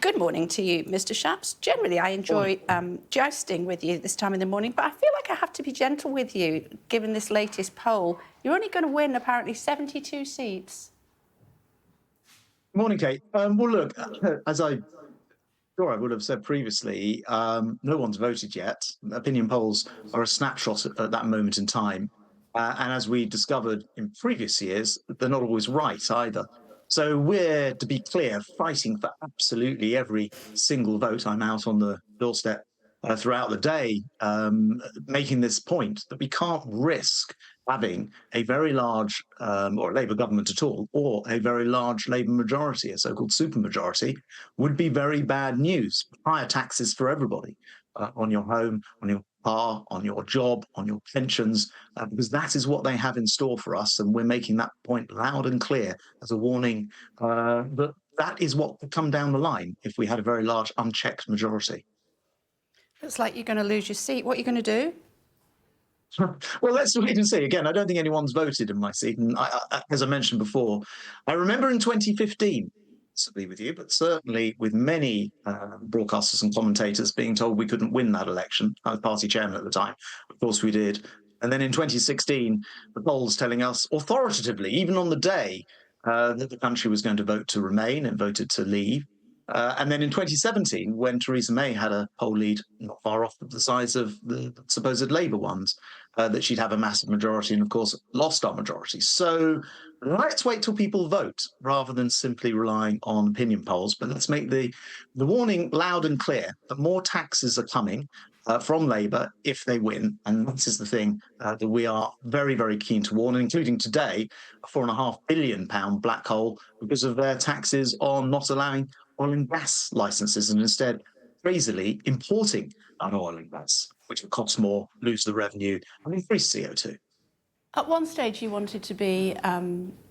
Good morning to you, Mr. Shapps. Generally, I enjoy jousting with you this time in the morning, but I feel like I have to be gentle with you, given this latest poll. You're only going to win, apparently, 72 seats. Morning, Kate. Well, look, as I would have said previously, no one's voted yet. Opinion polls are a snapshot at that moment in time. And as we discovered in previous years, they're not always right either. So we're, to be clear, fighting for absolutely every single vote. I'm out on the doorstep throughout the day, making this point that we can't risk having a very large, or a Labour government at all, or a very large Labour majority, a so-called supermajority, would be very bad news. Higher taxes for everybody, on your home, on your car, on your job, on your pensions, because that is what they have in store for us. And we're making that point loud and clear as a warning that that is what could come down the line if we had a very large unchecked majority. Looks like you're going to lose your seat. What are you going to do? Well, let's wait and see. Again, I don't think anyone's voted in my seat. And as I mentioned before, I remember in 2015, possibly with you, but certainly with many broadcasters and commentators being told we couldn't win that election. I was party chairman at the time. Of course we did. And then in 2016, the polls telling us authoritatively, even on the day, that the country was going to vote to remain and voted to leave. And then in 2017, when Theresa May had a poll lead not far off the size of the supposed Labour ones, that she'd have a massive majority and, of course, lost our majority. So let's wait till people vote rather than simply relying on opinion polls. But let's make the warning loud and clear that more taxes are coming from Labour if they win. And this is the thing that we are very, very keen to warn, including today, a £4.5 billion black hole because of their taxes on not allowing oil and gas licenses and instead, crazily, importing that oil and gas, which would cost more, lose the revenue, and increase CO2. At one stage, you wanted to be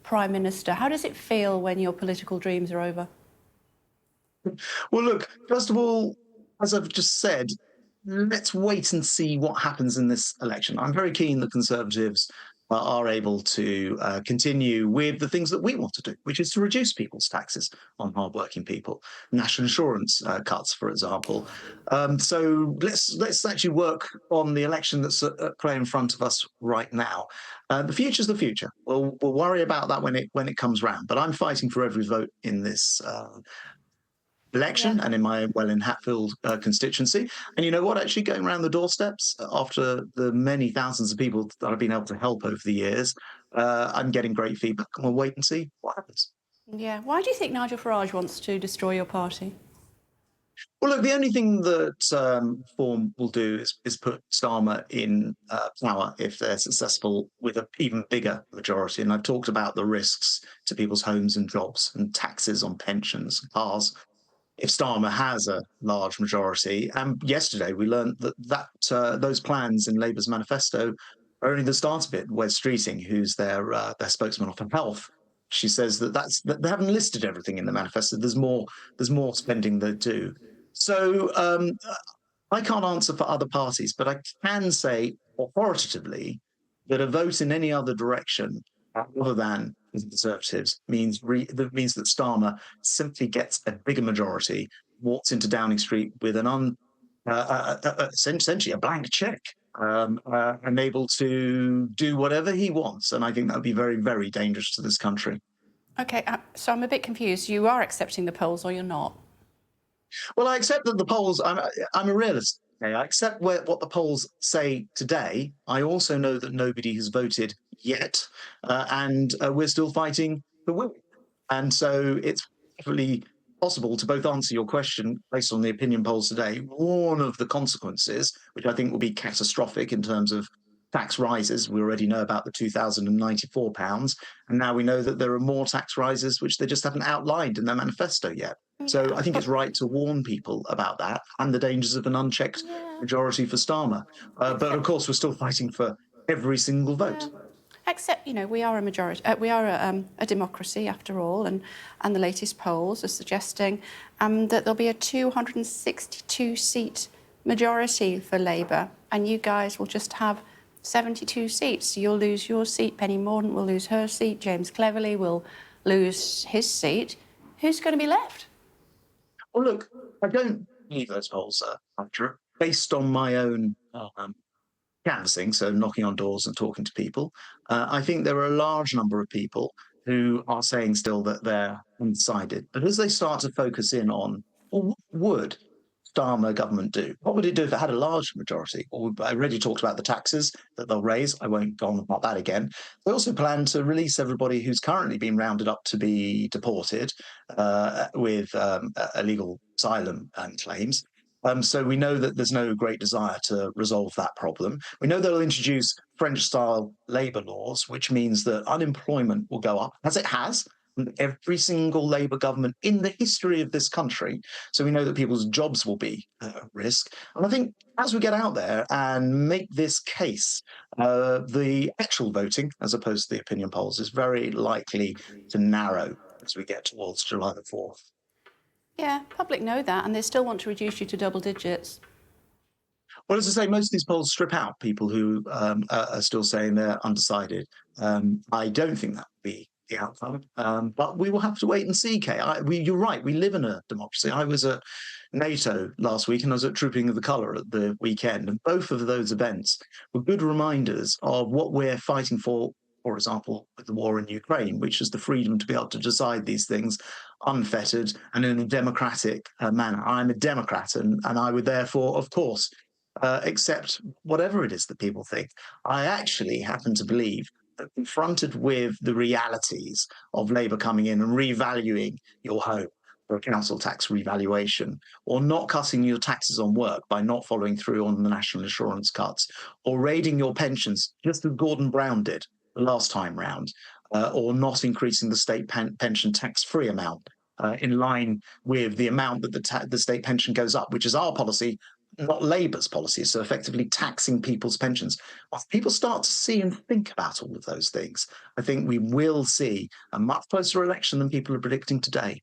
Prime Minister. How does it feel when your political dreams are over? Well, look, first of all, as I've just said, let's wait and see what happens in this election. I'm very keen that Conservatives are able to continue with the things that we want to do, which is to reduce people's taxes on hardworking people, national insurance cuts, for example. So let's actually work on the election that's at play in front of us right now. The future's the future. We'll worry about that when it comes round. But I'm fighting for every vote in this election and in my in Hatfield constituency. And you know what, actually going around the doorsteps after the many thousands of people that I've been able to help over the years, I'm getting great feedback. We'll wait and see what happens. Yeah. Why do you think Nigel Farage wants to destroy your party? Well, look, the only thing that Reform will do is put Starmer in power if they're successful with an even bigger majority. And I've talked about the risks to people's homes and jobs and taxes on pensions, cars, if Starmer has a large majority. And yesterday we learned that those plans in Labour's manifesto are only the start of it. Wes Streeting, who's their spokesman for health, she says that they haven't listed everything in the manifesto. There's more spending they do. So I can't answer for other parties, but I can say authoritatively that a vote in any other direction other than the Conservatives means that Starmer simply gets a bigger majority, walks into Downing Street with an essentially a blank check, and able to do whatever he wants. And I think that would be very, very dangerous to this country. OK, so I'm a bit confused. You are accepting the polls or you're not? Well, I accept that the polls, I'm a realist. Okay? I accept what the polls say today. I also know that nobody has voted yet, and we're still fighting for win. And so it's definitely possible to both answer your question based on the opinion polls today, warn of the consequences, which I think will be catastrophic in terms of tax rises. We already know about the £2,094, and now we know that there are more tax rises which they just haven't outlined in their manifesto yet. So I think it's right to warn people about that and the dangers of an unchecked majority for Starmer. But of course, we're still fighting for every single vote. Except, you know, we are a majority. We are a democracy, after all, and the latest polls are suggesting that there'll be a 262-seat majority for Labour, and you guys will just have 72 seats. So you'll lose your seat. Penny Mordaunt will lose her seat. James Cleverly will lose his seat. Who's going to be left? Well, look, I don't believe those polls are accurate based on my own canvassing, so knocking on doors and talking to people. I think there are a large number of people who are saying still that they're undecided. But as they start to focus in on, well, what would Starmer government do? What would it do if it had a large majority? Or I already talked about the taxes that they'll raise. I won't go on about that again. They also plan to release everybody who's currently been rounded up to be deported with illegal asylum claims. So we know that there's no great desire to resolve that problem. We know they'll introduce French-style labour laws, which means that unemployment will go up, as it has in every single Labour government in the history of this country. So we know that people's jobs will be at risk. And I think as we get out there and make this case, the actual voting, as opposed to the opinion polls, is very likely to narrow as we get towards July the 4th. Yeah, public know that, and they still want to reduce you to double digits. Well, as I say, most of these polls strip out people who are still saying they're undecided. I don't think that would be the outcome, but we will have to wait and see, Kay. You're right, we live in a democracy. I was at NATO last week and I was at Trooping of the Colour at the weekend, and both of those events were good reminders of what we're fighting for example, with the war in Ukraine, which is the freedom to be able to decide these things unfettered and in a democratic manner. I'm a Democrat, and I would therefore, of course, accept whatever it is that people think. I actually happen to believe that confronted with the realities of Labour coming in and revaluing your home for a council tax revaluation, or not cutting your taxes on work by not following through on the national insurance cuts, or raiding your pensions, just as Gordon Brown did the last time round, or not increasing the state pension tax-free amount in line with the amount that the state pension goes up, which is our policy, not Labour's policy, so effectively taxing people's pensions. If people start to see and think about all of those things, I think we will see a much closer election than people are predicting today.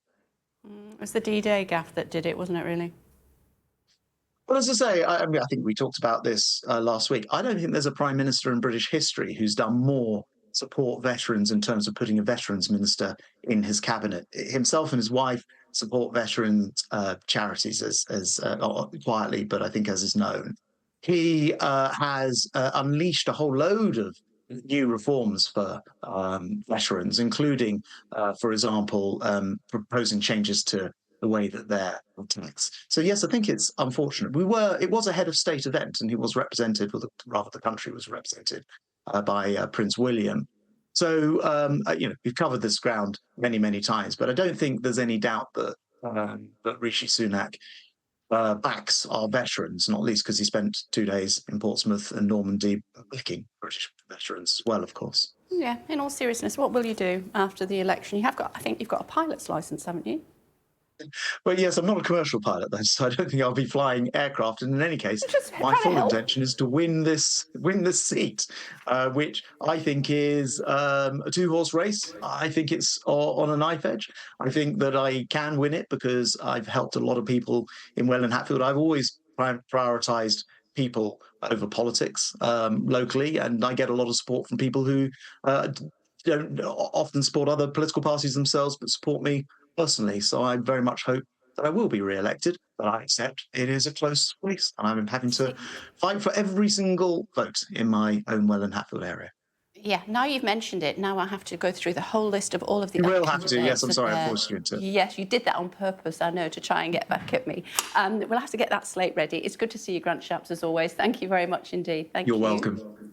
It was the D-Day gaffe that did it, wasn't it, really? Well, as I say, I mean, I think we talked about this last week. I don't think there's a prime minister in British history who's done more support veterans in terms of putting a veterans minister in his cabinet. Himself and his wife support veterans charities as quietly, but I think as is known. He has unleashed a whole load of new reforms for veterans, including, for example, proposing changes to the way that they're taxed. So yes, I think it's unfortunate. It was a head of state event, and he was represented, or rather, the country was represented by Prince William. So we've covered this ground many, many times, but I don't think there's any doubt that that Rishi Sunak backs our veterans, not least because he spent 2 days in Portsmouth and Normandy backing British veterans as well, of course. Yeah, in all seriousness, what will you do after the election? I think you've got a pilot's licence, haven't you? Well, yes, I'm not a commercial pilot, though, so I don't think I'll be flying aircraft. And in any case, my full intention is to win this seat, which I think is a 2-horse race. I think it's on a knife edge. I think that I can win it because I've helped a lot of people in Welland Hatfield. I've always prioritised people over politics locally, and I get a lot of support from people who don't often support other political parties themselves, but support me personally. So I very much hope that I will be re-elected, but I accept it is a close race, and I'm having to fight for every single vote in my own Welland Hatfield area. Yeah, now you've mentioned it, now I have to go through the whole list of all of the... You will have to, yes, I'm sorry, I forced you into it. Yes, you did that on purpose, I know, to try and get back at me. We'll have to get that slate ready. It's good to see you, Grant Shapps, as always. Thank you very much indeed. Thank you. You're welcome.